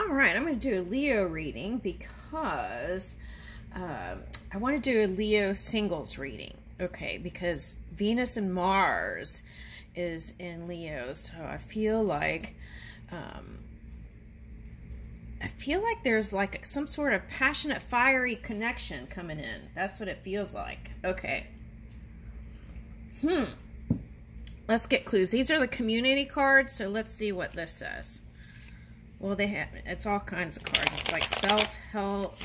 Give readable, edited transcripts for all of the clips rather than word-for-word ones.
All right, I'm going to do a Leo reading because I want to do a Leo singles reading. Okay, because Venus and Mars is in Leo, so I feel like there's like some sort of passionate, fiery connection coming in. That's what it feels like. Okay. Let's get clues. These are the community cards, so let's see what this says. Well, it's all kinds of cards. It's like self-help,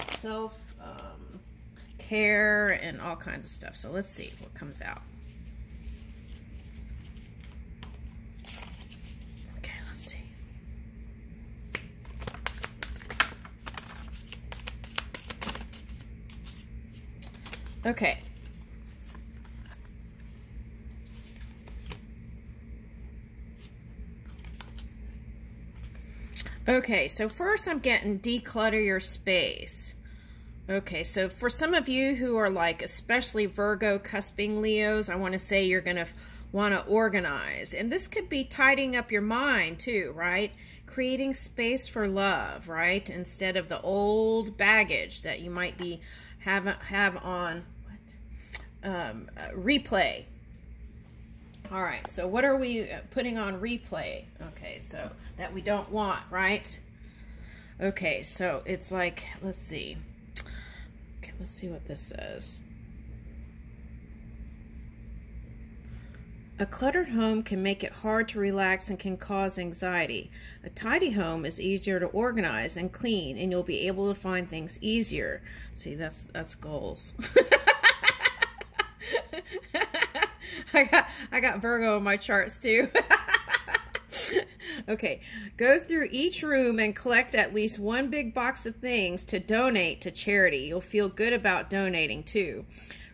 care, and all kinds of stuff. So let's see what comes out. Okay, let's see. Okay. Okay, so first I'm getting declutter your space. Okay, so for some of you who are like especially Virgo cusping Leos, I want to say you're going to want to organize. And this could be tidying up your mind too, right? Creating space for love, right? Instead of the old baggage that you might be have on replay. All right, so what are we putting on replay? Okay, so that we don't want, right? Okay, so it's like, let's see. Okay, let's see what this says. A cluttered home can make it hard to relax and can cause anxiety. A tidy home is easier to organize and clean, and you'll be able to find things easier. See, that's goals. I got Virgo in my charts too. Okay, go through each room and collect at least one big box of things to donate to charity. You'll feel good about donating too.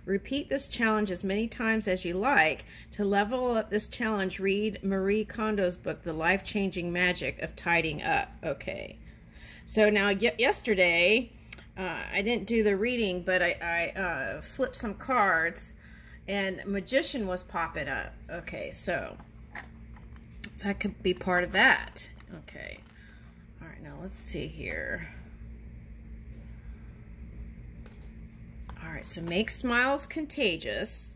Repeat this challenge as many times as you like. To level up this challenge, read Marie Kondo's book, The Life-Changing Magic of Tidying Up. Okay, so now yesterday, I didn't do the reading, but I flipped some cards, and Magician was popping up. Okay, so that could be part of that. Okay. All right, now let's see here. All right, so make smiles contagious.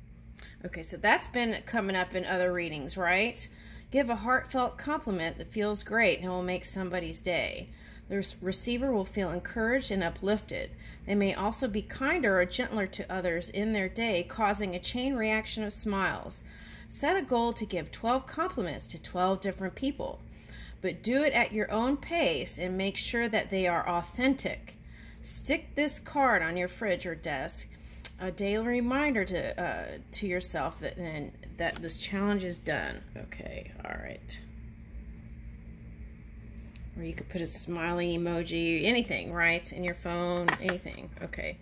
Okay, so that's been coming up in other readings, right? Give a heartfelt compliment that feels great and will make somebody's day. The receiver will feel encouraged and uplifted. They may also be kinder or gentler to others in their day, causing a chain reaction of smiles. Set a goal to give 12 compliments to 12 different people, but do it at your own pace and make sure that they are authentic. Stick this card on your fridge or desk, a daily reminder to yourself that this challenge is done. Okay, all right. Or you could put a smiley emoji, anything, right? In your phone, anything. Okay.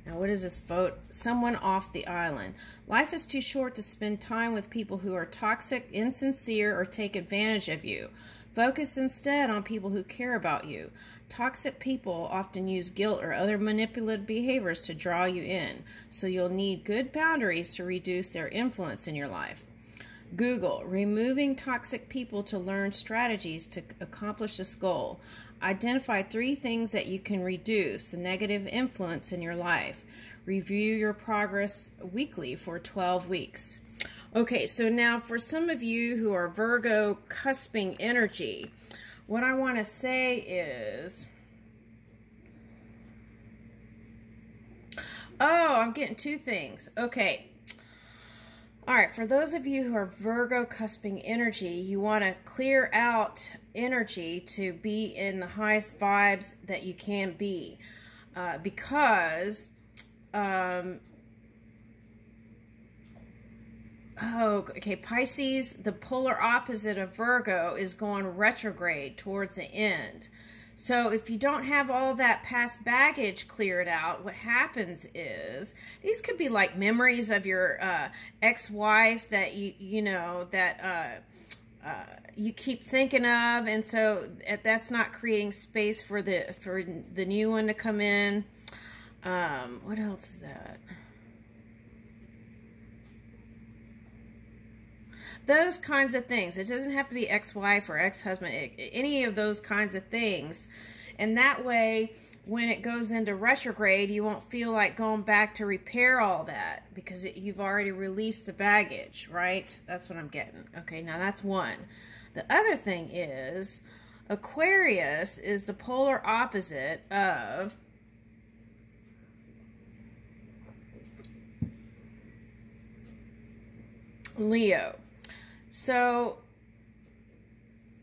Now, what is this? Vote someone off the island. Life is too short to spend time with people who are toxic, insincere, or take advantage of you. Focus instead on people who care about you. Toxic people often use guilt or other manipulative behaviors to draw you in, so you'll need good boundaries to reduce their influence in your life. Google removing toxic people to learn strategies to accomplish this goal. Identify 3 things that you can reduce the negative influence in your life. Review your progress weekly for 12 weeks. Okay, so now for some of you who are Virgo cusping energy, what I want to say is, oh, I'm getting 2 things. Okay. All right, for those of you who are Virgo cusping energy, you want to clear out energy to be in the highest vibes that you can be. Because, Pisces, the polar opposite of Virgo, is going retrograde towards the end. So if you don't have all that past baggage cleared out, what happens is, these could be like memories of your ex-wife that you keep thinking of, and so that's not creating space for the new one to come in. What else is that? Those kinds of things. It doesn't have to be ex-wife or ex-husband. Any of those kinds of things. And that way, when it goes into retrograde, you won't feel like going back to repair all that because you've already released the baggage, right? That's what I'm getting. Okay, now that's one. The other thing is Aquarius is the polar opposite of Leo. So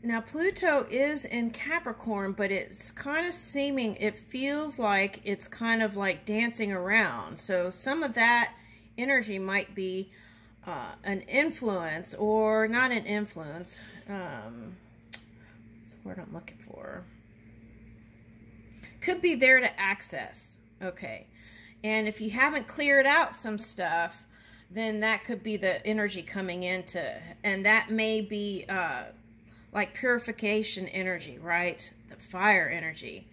now Pluto is in Capricorn, but it's kind of seeming, it feels like it's kind of like dancing around. So some of that energy might be an influence, or not an influence. What's the word I'm looking for? Could be there to access. Okay. And if you haven't cleared out some stuff, then that could be the energy coming into, and that may be like purification energy, right? The fire energy.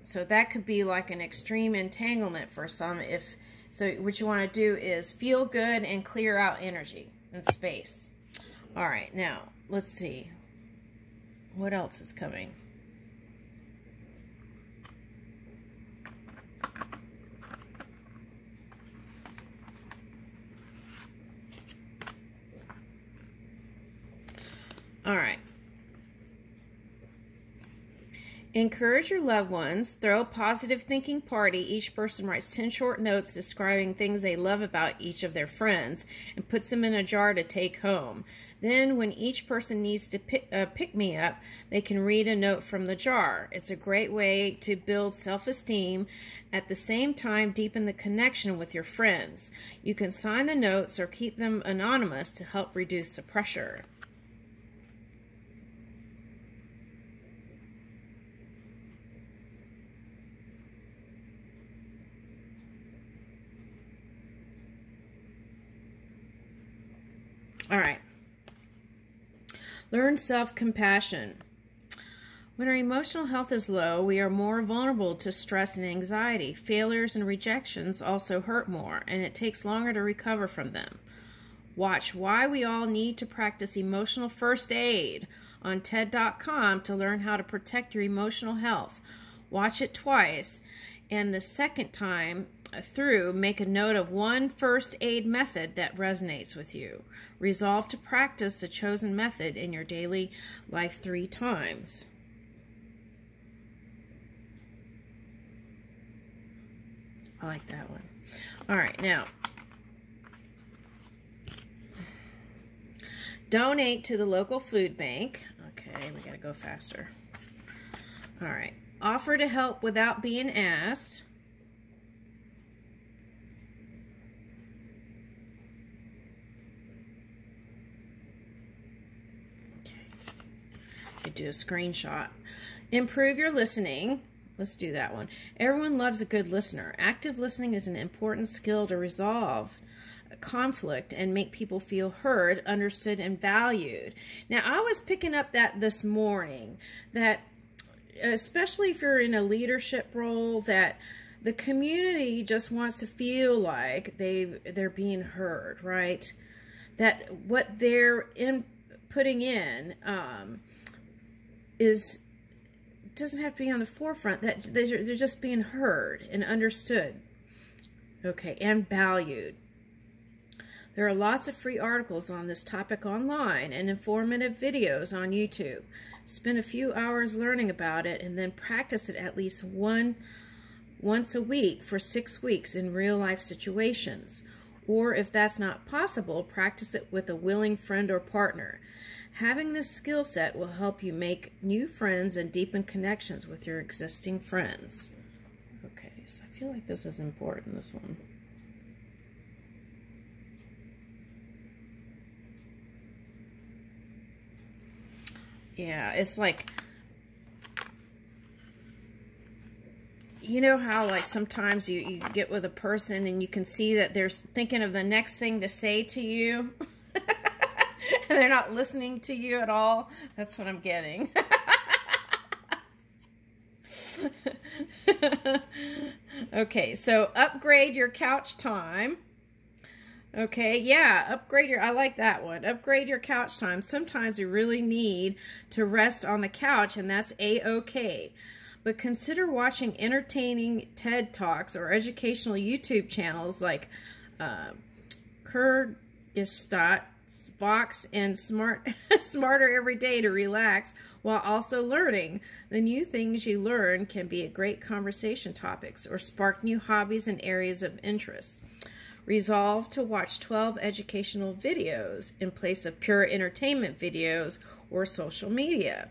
So that could be like an extreme entanglement for some. So what you want to do is feel good and clear out energy and space. All right, now let's see. What else is coming? All right. Encourage your loved ones. Throw a positive thinking party. Each person writes 10 short notes describing things they love about each of their friends and puts them in a jar to take home. Then when each person needs to pick me up, they can read a note from the jar. It's a great way to build self-esteem. At the same time, deepen the connection with your friends. You can sign the notes or keep them anonymous to help reduce the pressure. All right. Learn self-compassion. When our emotional health is low, we are more vulnerable to stress and anxiety. Failures and rejections also hurt more, and it takes longer to recover from them. Watch Why We All Need to Practice Emotional First Aid on TED.com to learn how to protect your emotional health. Watch it twice, and the second time through, make a note of one first aid method that resonates with you. Resolve to practice the chosen method in your daily life 3 times. I like that one. All right, now, donate to the local food bank. Okay, we got to go faster. All right. Offer to help without being asked. You do a screenshot. Improve your listening. Let's do that one. Everyone loves a good listener. Active listening is an important skill to resolve conflict and make people feel heard, understood, and valued. Now, I was picking up that this morning, that especially if you're in a leadership role, that the community just wants to feel like they're being heard, right? That what they're putting in doesn't have to be on the forefront, that they're just being heard and understood, okay, and valued. There are lots of free articles on this topic online and informative videos on YouTube. Spend a few hours learning about it and then practice it at least once a week for 6 weeks in real-life situations. Or if that's not possible, practice it with a willing friend or partner. Having this skill set will help you make new friends and deepen connections with your existing friends. Okay, so I feel like this is important, this one. Yeah, it's like, you know how like sometimes you get with a person and you can see that they're thinking of the next thing to say to you and they're not listening to you at all? That's what I'm getting. Okay, so upgrade your couch time. Okay, yeah, I like that one. Upgrade your couch time. Sometimes you really need to rest on the couch, and that's A-okay. but consider watching entertaining TED Talks or educational YouTube channels like Kyrgyzstan, Vox, and Smarter Every Day to relax while also learning. The new things you learn can be a great conversation topics or spark new hobbies and areas of interest. Resolve to watch 12 educational videos in place of pure entertainment videos or social media.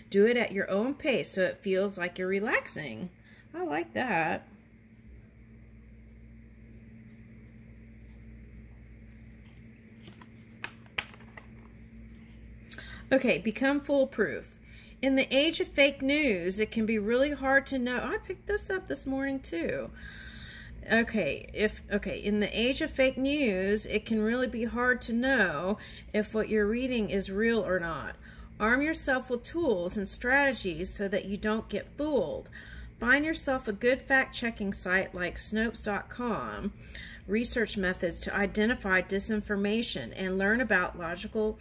Do it at your own pace so it feels like you're relaxing. I like that. Okay, become foolproof. In the age of fake news, it can be really hard to know. I picked this up this morning too. In the age of fake news, it can really be hard to know if what you're reading is real or not. Arm yourself with tools and strategies so that you don't get fooled. Find yourself a good fact-checking site like Snopes.com, research methods to identify disinformation, and learn about logical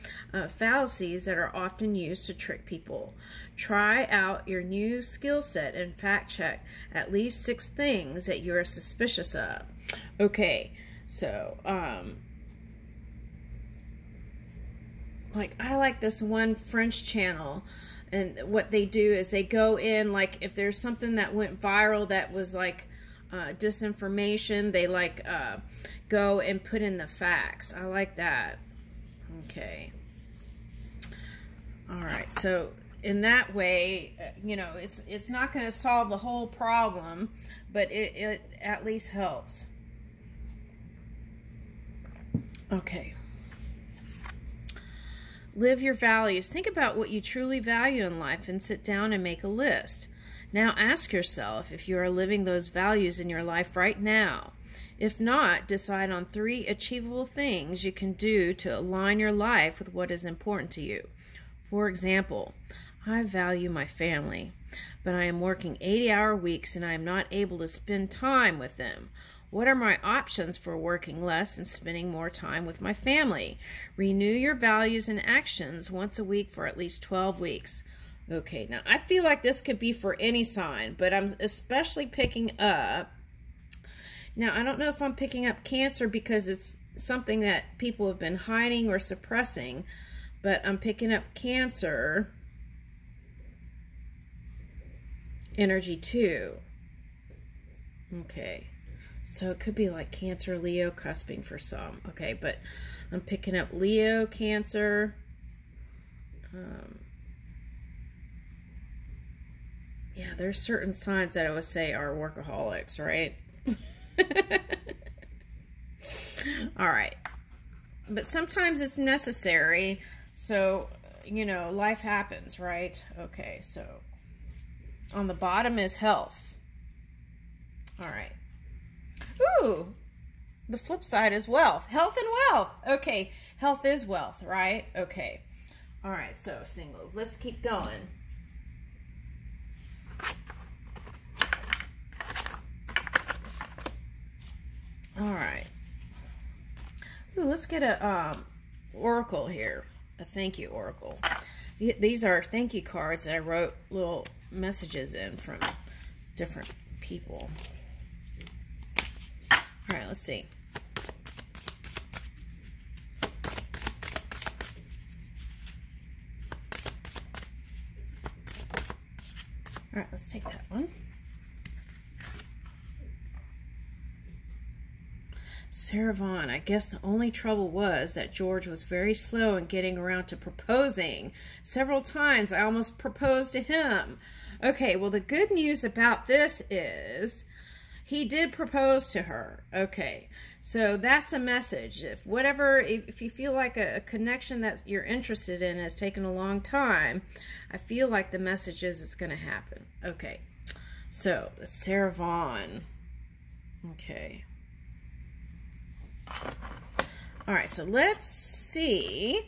fallacies that are often used to trick people. Try out your new skill set and fact check at least 6 things that you are suspicious of. Okay, so I like this one French channel, and what they do is they go in, like if there's something that went viral that was like disinformation, they go and put in the facts. I like that. Okay. All right. So in that way, it's not going to solve the whole problem, but it at least helps. Okay. Live your values. Think about what you truly value in life and sit down and make a list. Now ask yourself if you are living those values in your life right now. If not, decide on 3 achievable things you can do to align your life with what is important to you. For example, I value my family, but I am working 80-hour weeks and I am not able to spend time with them. What are my options for working less and spending more time with my family? Renew your values and actions once a week for at least 12 weeks. Okay, now I feel like this could be for any sign, but I'm especially picking up. Now, I don't know if I'm picking up Cancer because it's something that people have been hiding or suppressing, but I'm picking up Cancer energy too. Okay. So it could be like Cancer, Leo, cusping for some. Okay, but I'm picking up Leo, Cancer. Yeah, there's certain signs that I would say are workaholics, right? All right. But sometimes it's necessary. So, life happens, right? Okay, so on the bottom is health. All right. Ooh, the flip side is wealth. Health and wealth. Okay, health is wealth, right? Okay. All right, so singles, let's keep going. All right. Ooh, let's get a oracle here. A thank you oracle. These are thank you cards that I wrote little messages in from different people. All right, let's see. All right, let's take that one. Sarah Vaughn, I guess the only trouble was that George was very slow in getting around to proposing. Several times I almost proposed to him. Okay, well, the good news about this is he did propose to her. Okay, so that's a message. If you feel like a connection that you're interested in has taken a long time, I feel like the message is it's going to happen. Okay, so Sarah Vaughn. Okay. All right, so let's see.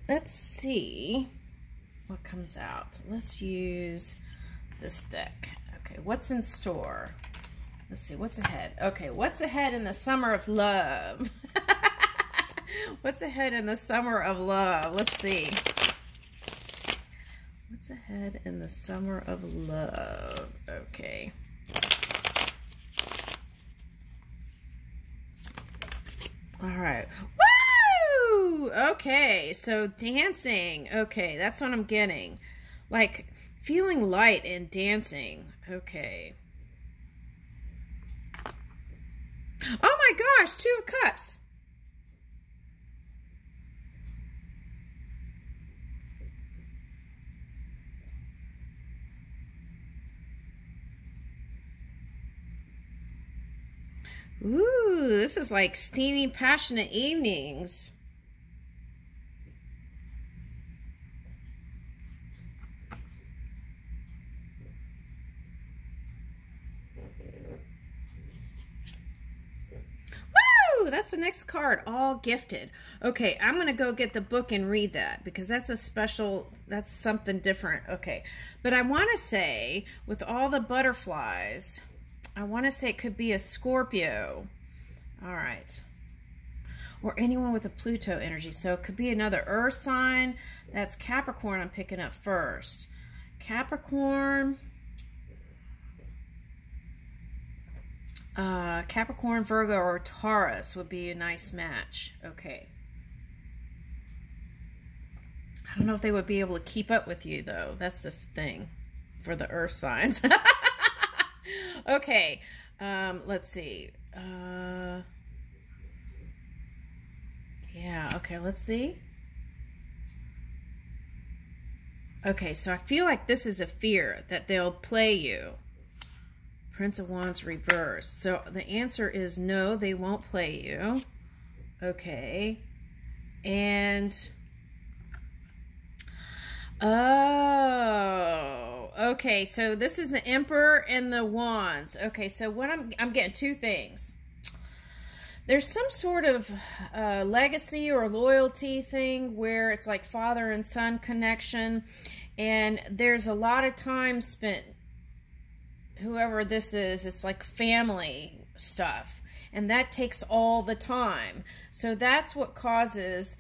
Let's see what comes out. Let's use this deck. Okay, what's in store? Let's see, what's ahead? Okay, what's ahead in the summer of love? What's ahead in the summer of love? Let's see. What's ahead in the summer of love? Okay. All right. Woo! Okay, so dancing. Okay, that's what I'm getting. Like feeling light and dancing. Okay. Oh my gosh, 2 of Cups. Ooh, this is like steamy, passionate evenings. Woo! That's the next card, all gifted. Okay, I'm going to go get the book and read that because that's a special, that's something different. Okay, but I want to say with all the butterflies, I want to say it could be a Scorpio. All right. Or anyone with a Pluto energy. So it could be another earth sign. That's Capricorn I'm picking up first. Capricorn. Capricorn, Virgo, or Taurus would be a nice match. Okay. I don't know if they would be able to keep up with you, though. That's the thing for the earth signs. Okay. Let's see. Yeah, okay, let's see. Okay, so I feel like this is a fear that they'll play you. Prince of Wands reversed. So the answer is no, they won't play you. Okay. And oh, okay, so this is the Emperor and the Wands. Okay, so what I'm getting 2 things. There's some sort of legacy or loyalty thing where it's like father and son connection, and there's a lot of time spent, whoever this is, it's like family stuff, and that takes all the time. So that's what causes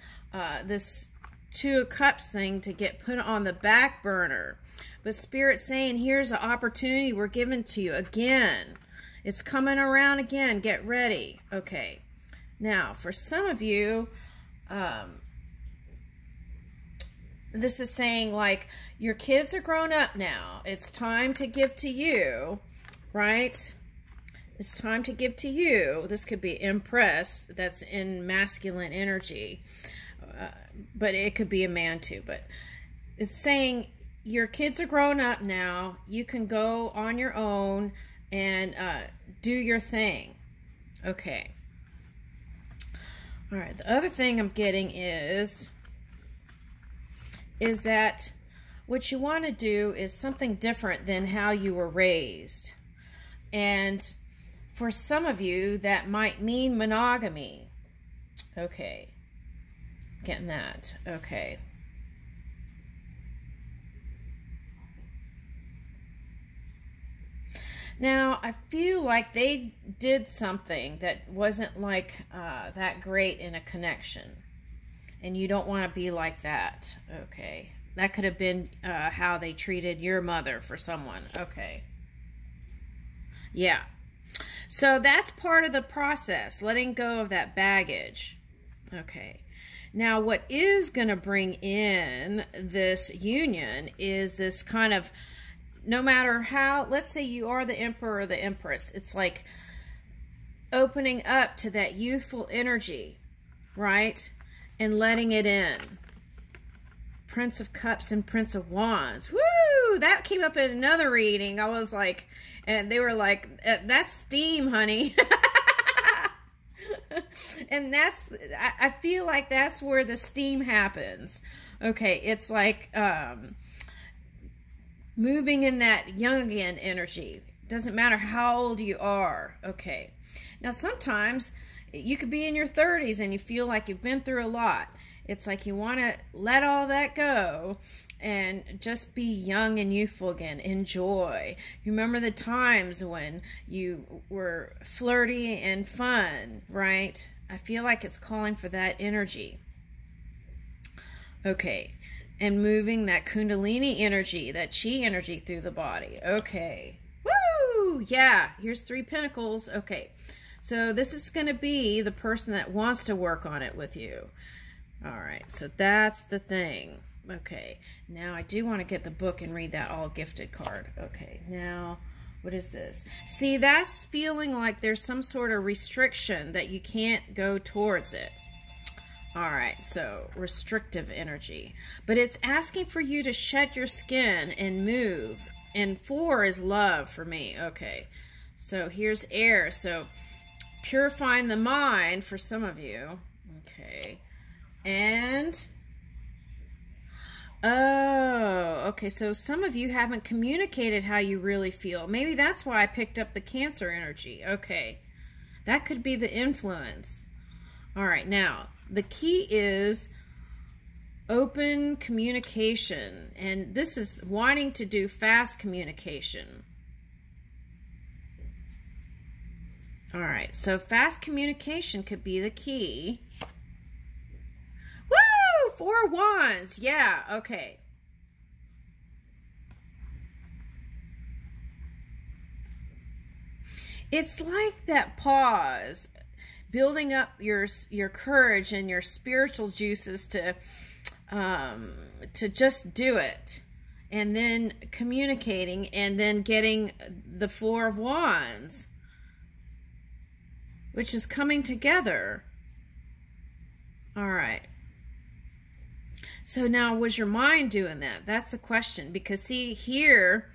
this 2 of Cups thing to get put on the back burner. But Spirit's saying, here's an opportunity we're giving to you again. It's coming around again. Get ready. Okay. Now, for some of you, this is saying, like, your kids are grown up now. It's time to give to you, right? It's time to give to you. This could be Empress. That's in masculine energy. But it could be a man, too. But it's saying your kids are grown up now. You can go on your own and do your thing. Okay. All right. The other thing I'm getting is that what you want to do is something different than how you were raised. And for some of you, that might mean monogamy. Okay. Getting that. Okay. Now, I feel like they did something that wasn't like that great in a connection. And you don't want to be like that. Okay. That could have been how they treated your mother for someone. Okay. Yeah. So that's part of the process, letting go of that baggage. Okay. Now, what is going to bring in this union is this kind of, no matter how, let's say you are the Emperor or the Empress, it's like opening up to that youthful energy, right? And letting it in. Prince of Cups and Prince of Wands. Woo! That came up in another reading. I was like, and they were like, that's steam, honey. And that's, I feel like that's where the steam happens. Okay, it's like moving in that young again energy. Doesn't matter how old you are. Okay. Now, sometimes you could be in your 30s and you feel like you've been through a lot. It's like you want to let all that go and just be young and youthful again. Enjoy. Remember the times when you were flirty and fun, right? I feel like it's calling for that energy. Okay. and moving that Kundalini energy, that chi energy through the body. Okay. Woo! Yeah, here's 3 pentacles. Okay. So this is going to be the person that wants to work on it with you. All right. So that's the thing. Okay. Now I do want to get the book and read that all gifted card. Okay. Now, what is this? See, that's feeling like there's some sort of restriction that you can't go towards it. All right, so restrictive energy. But it's asking for you to shed your skin and move. And 4 is love for me. Okay, so here's air. So purifying the mind for some of you. Okay, and... oh, okay, so some of you haven't communicated how you really feel. Maybe that's why I picked up the Cancer energy. Okay, that could be the influence. All right, now, the key is open communication, and this is wanting to do fast communication. All right, so fast communication could be the key. Woo! 4 wands. Yeah, okay. It's like that pause, building up your courage and your spiritual juices to just do it, and then communicating, and then getting the 4 of wands, which is coming together. All right. So now, was your mind doing that? That's a question, because see here,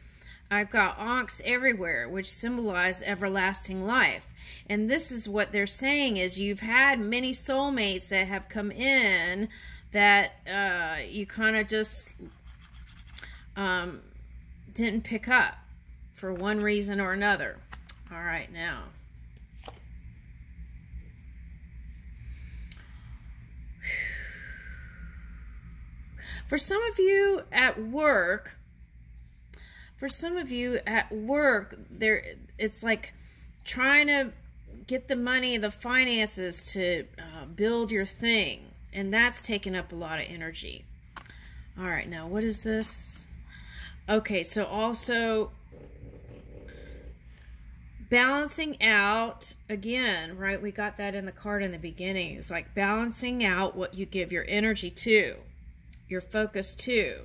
I've got ankhs everywhere, which symbolize everlasting life. And this is what they're saying is you've had many soulmates that have come in that you kind of just didn't pick up for one reason or another. All right, now. For some of you at work, it's like trying to get the money, the finances to build your thing. And that's taking up a lot of energy. All right, now what is this? Okay, so also balancing out, again, right? We got that in the card in the beginning. It's like balancing out what you give your energy to, your focus to.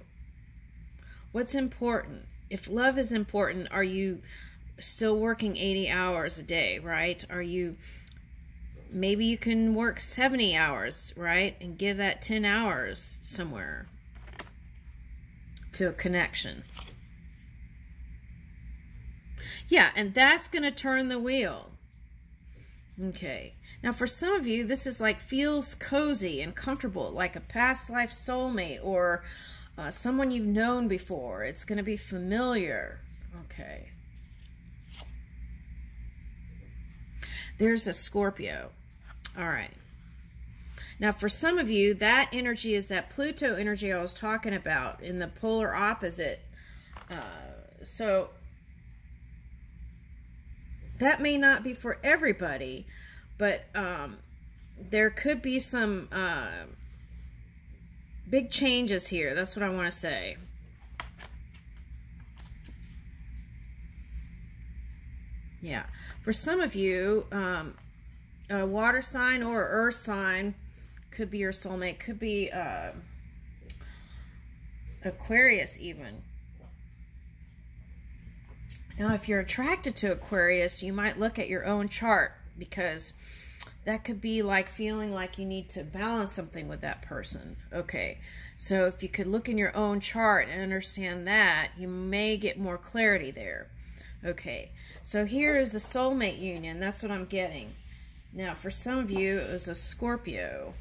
What's important? If love is important, are you still working 80 hours a day, right? Are you, maybe you can work 70 hours, right? And give that 10 hours somewhere to a connection. Yeah, and that's going to turn the wheel. Okay. Now, for some of you, this is like feels cozy and comfortable, like a past life soulmate or someone you've known before. It's going to be familiar. Okay. There's a Scorpio. All right. Now, for some of you, that energy is that Pluto energy I was talking about in the polar opposite. So that may not be for everybody, but there could be some big changes here. That's what I want to say. Yeah. For some of you, a water sign or earth sign could be your soulmate. Could be Aquarius even. Now, if you're attracted to Aquarius, you might look at your own chart, because that could be like feeling like you need to balance something with that person. Okay, so if you could look in your own chart and understand that, you may get more clarity there. Okay, so here is the soulmate union. That's what I'm getting. Now, for some of you, it was a Scorpio.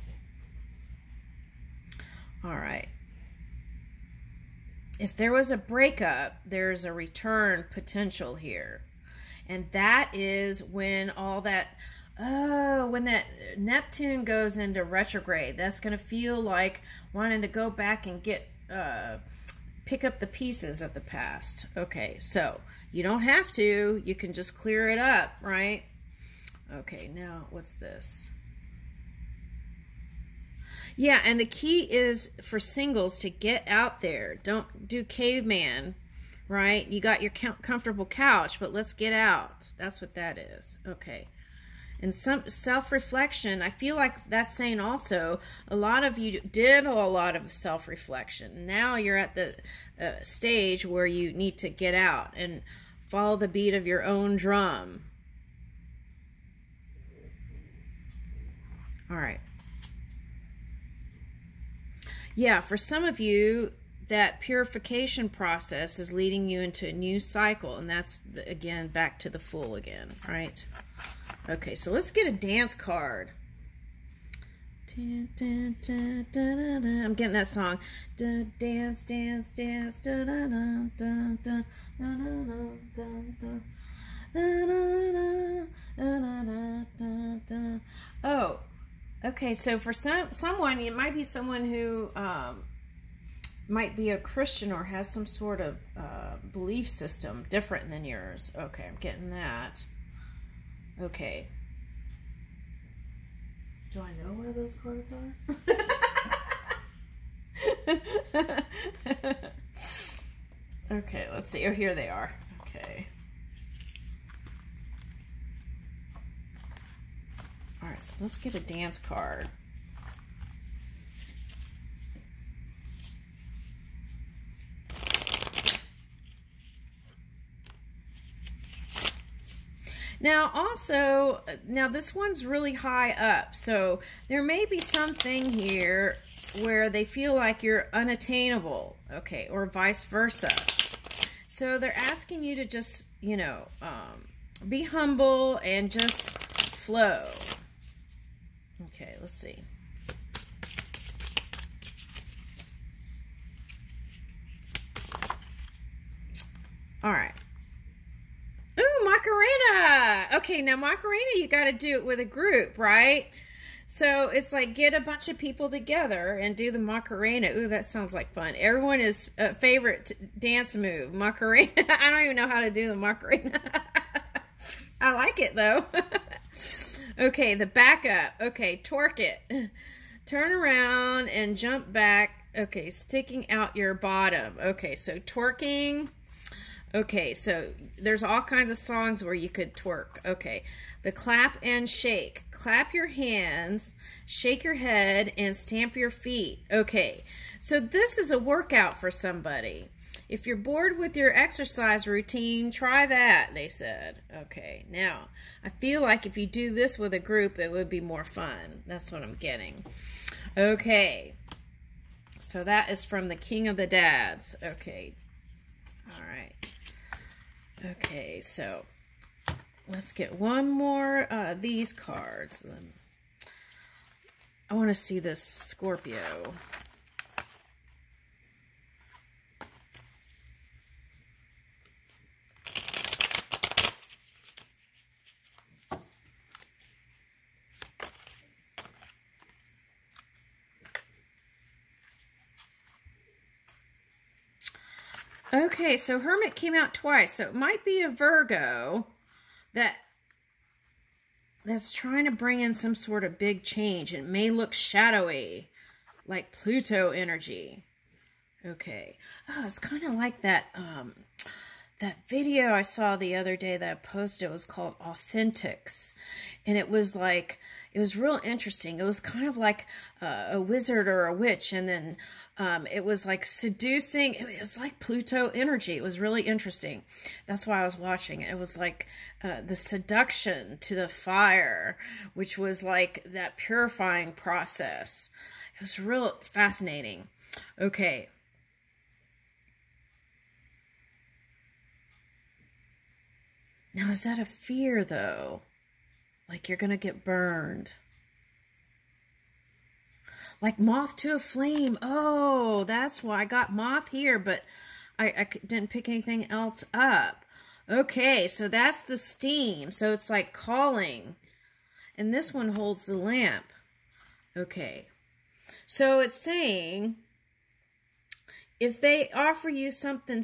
All right. If there was a breakup, there's a return potential here. And that is when all that, when that Neptune goes into retrograde, that's going to feel like wanting to go back and get, pick up the pieces of the past. Okay, so you don't have to. You can just clear it up, right? Okay, now what's this? Yeah, and the key is for singles to get out there. Don't do caveman, right? You got your comfortable couch, but let's get out. That's what that is. Okay. And some self-reflection, I feel like that's saying also, a lot of you did a lot of self-reflection. Now you're at the stage where you need to get out and follow the beat of your own drum. All right. Yeah, for some of you, that purification process is leading you into a new cycle, and that's, again, back to the Fool again, right? Okay, so let's get a dance card. I'm getting that song. Dance, dance, dance. Oh, okay. So for someone, it might be someone who might be a Christian or has some sort of belief system different than yours. Okay, I'm getting that. Okay. Do I know where those cards are? Okay, let's see. Oh, here they are. Okay. All right, so let's get a dance card. Now also, this one's really high up, so there may be something here where they feel like you're unattainable, okay, or vice versa. So they're asking you to just, you know, be humble and just flow. Okay, let's see. All right. Ooh, Macarena. Okay, now Macarena, you got to do it with a group, right? So it's like get a bunch of people together and do the Macarena. Ooh, that sounds like fun. Everyone is favorite dance move, Macarena. I don't even know how to do the Macarena. I like it though. Okay, the backup. Okay, torque it. Turn around and jump back. Okay, sticking out your bottom. Okay, so twerking. Okay, so there's all kinds of songs where you could twerk. Okay, the clap and shake. Clap your hands, shake your head, and stamp your feet. Okay, so this is a workout for somebody. If you're bored with your exercise routine, try that, they said. Okay, now, I feel like if you do this with a group, it would be more fun. That's what I'm getting. Okay, so that is from the King of the Dads. Okay, all right. Okay, so let's get one more these cards. I want to see this Scorpio. Okay, so Hermit came out twice, so it might be a Virgo that's trying to bring in some sort of big change. It may look shadowy, like Pluto energy. Okay. Oh, it's kind of like that that video I saw the other day that I posted. It was called Authentics, and it was like, it was real interesting. It was kind of like a wizard or a witch, and then it was like seducing. It was like Pluto energy. It was really interesting. That's why I was watching it. It was like the seduction to the fire, which was like that purifying process. It was real fascinating. Okay. Now, is that a fear, though? Like you're going to get burned? Like moth to a flame. Oh, that's why I got moth here, but I didn't pick anything else up. Okay, so that's the steam. So it's like calling. And this one holds the lamp. Okay. So it's saying, if they offer you something